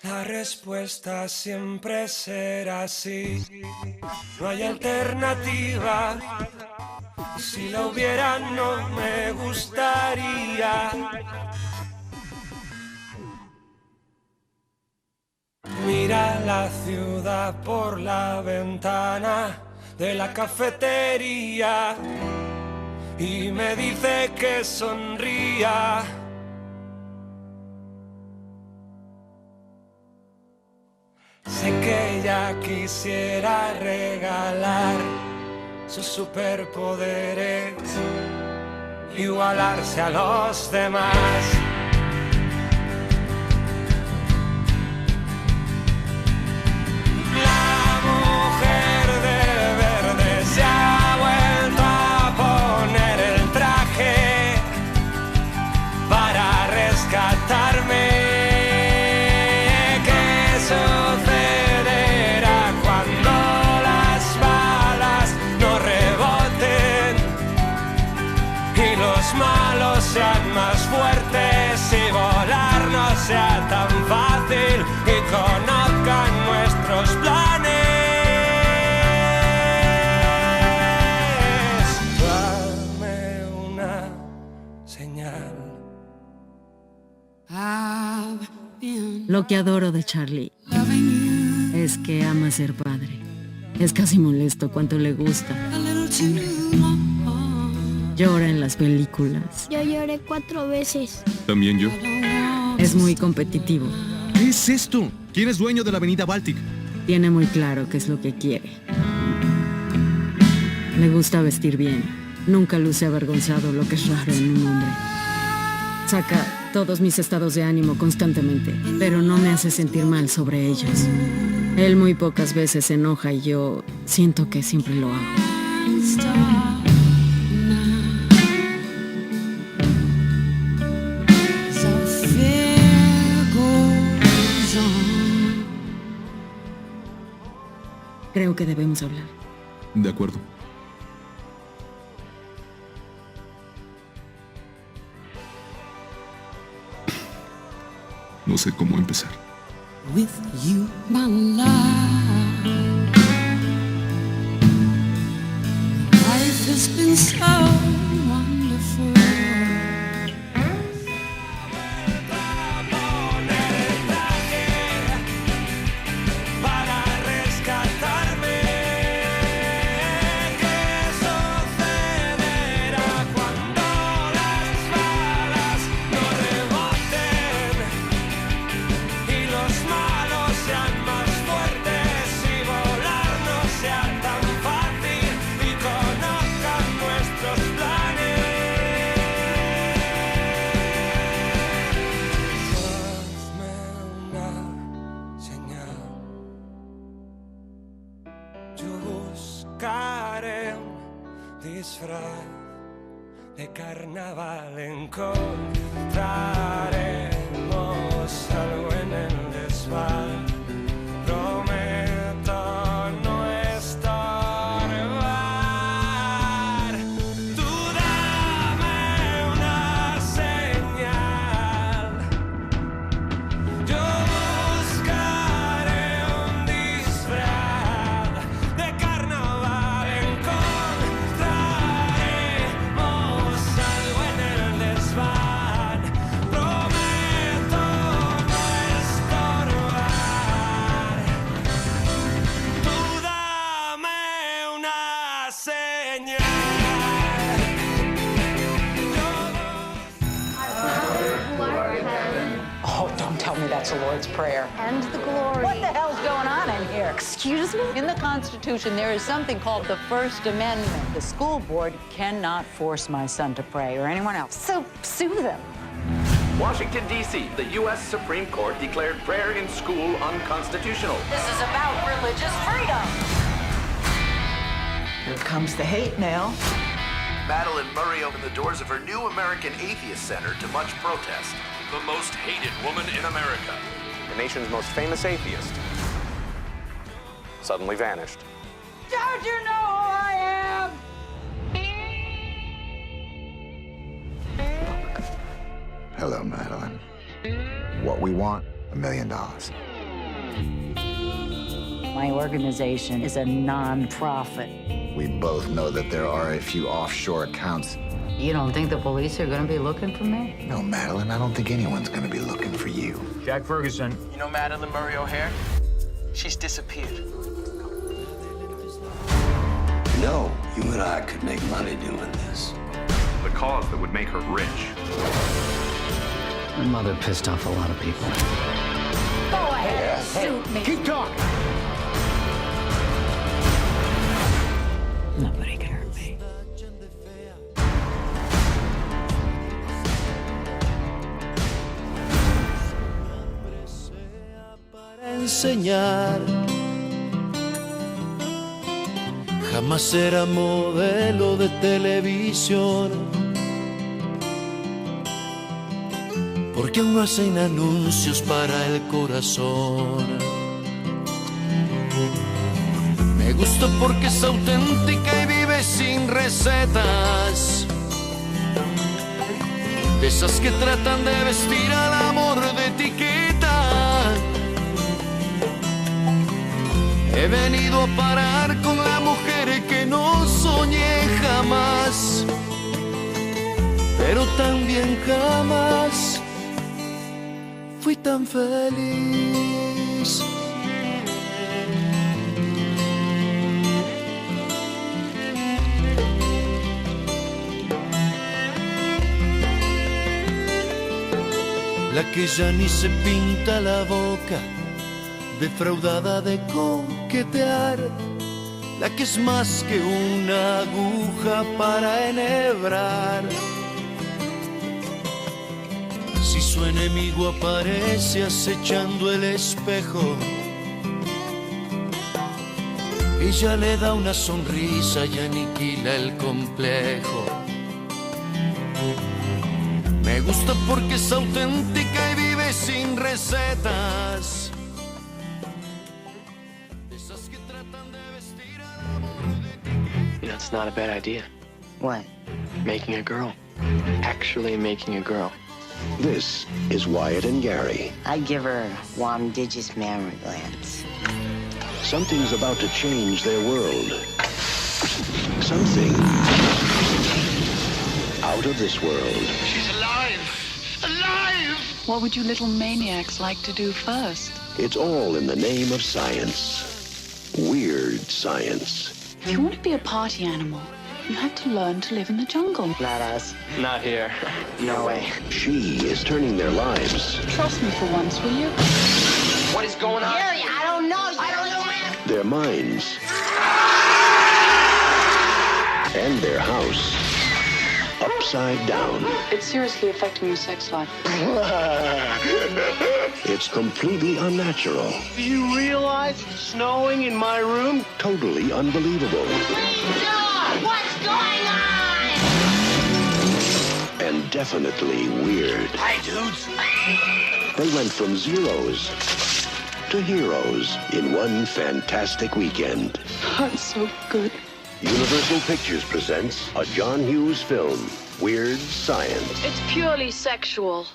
La respuesta siempre será sí. No hay alternativa. Si la hubiera no me gustaría. Mira la ciudad por la ventana de la cafetería y me dice que sonría. Sé que ella quisiera regalar sus superpoderes, igualarse a los demás. La mujer de verde se ha vuelto a poner el traje para rescatarme. ¿Qué sucederá cuando las balas no reboten y los malos sean más fuertes y volar no sea tan fácil y conozcan nuestros planes? Dame una señal. Lo que adoro de Charlie es que ama ser padre. Es casi molesto cuánto le gusta. Llora en las películas. Yo lloré 4 veces. También yo. Es muy competitivo. ¿Qué es esto? ¿Quién es dueño de la avenida Baltic? Tiene muy claro qué es lo que quiere. Le gusta vestir bien. Nunca luce avergonzado, lo que es raro en un hombre. Saca todos mis estados de ánimo constantemente, pero no me hace sentir mal sobre ellos. Él muy pocas veces se enoja y yo siento que siempre lo hago. Creo que debemos hablar. De acuerdo. No sé cómo empezar. With you, my love. Life has been so wonderful. Para rescatarme, ¿qué sucederá cuando las balas no reboten y los malos sean más fuertes y volar no sea tan fácil y conozcan nuestros planes? Hazme una señal. Yo buscaré un disfraz de carnaval, encontraremos algo en el desván. Prometo no estorbar. Tú dame una señal. Yo buscaré un disfraz de carnaval, encontraremos algo en el desván. Prometo no estorbar. Tú dame una señal. Oh, don't tell me that's the Lord's Prayer. And the glory. What the hell's going on in here? Excuse me? In the Constitution, there is something called the First Amendment. The school board cannot force my son to pray, or anyone else. So sue them. Washington, D.C., the U.S. Supreme Court declared prayer in school unconstitutional. This is about religious freedom. Here comes the hate mail. Madeline Murray opened the doors of her new American Atheist Center to much protest. The most hated woman in America. The nation's most famous atheist suddenly vanished. Don't you know who I am? Hello, Madeline. What we want, $1 million. My organization is a non-profit. We both know that there are a few offshore accounts. You don't think the police are gonna be looking for me? No, Madeline, I don't think anyone's gonna be looking for you. Jack Ferguson. You know Madeline Murray O'Hare? She's disappeared. No, you and I could make money doing this. The cause that would make her rich. My mother pissed off a lot of people. Go ahead and shoot me. Keep talking. Nobody can hurt me. Enseñar. Jamás era modelo de televisión, porque aún no hacen anuncios para el corazón. Me gusta porque es auténtica y vive sin recetas, de esas que tratan de vestir al amor de etiqueta. He venido a parar con la mujer que no soñé jamás, pero también jamás fui tan feliz. La que ya ni se pinta la boca, defraudada de coquetear, la que es más que una aguja para enhebrar. Si su enemigo aparece acechando el espejo, ella le da una sonrisa y aniquila el complejo. Me gusta porque es auténtica y vive sin recetas. You know, it's not a bad idea. What? Making a girl. Actually making a girl. This is Wyatt and Gary. I'd give her one digit mammary glands. Something's about to change their world. Something out of this world. She's alive! Alive! What would you little maniacs like to do first? It's all in the name of science. Weird science. If you want to be a party animal, you have to learn to live in the jungle. Not us. Not here. No way. She is turning their lives. Trust me for once, will you? What is going on? Gary, I don't know. I don't know. Their minds. And their house. Upside down. It's seriously affecting your sex life. It's completely unnatural. Do you realize it's snowing in my room? Totally unbelievable. What's going on? And definitely weird. Hi, dudes. They went from zeros to heroes in one fantastic weekend. That's so good. Universal Pictures presents a John Hughes film, Weird Science. It's purely sexual.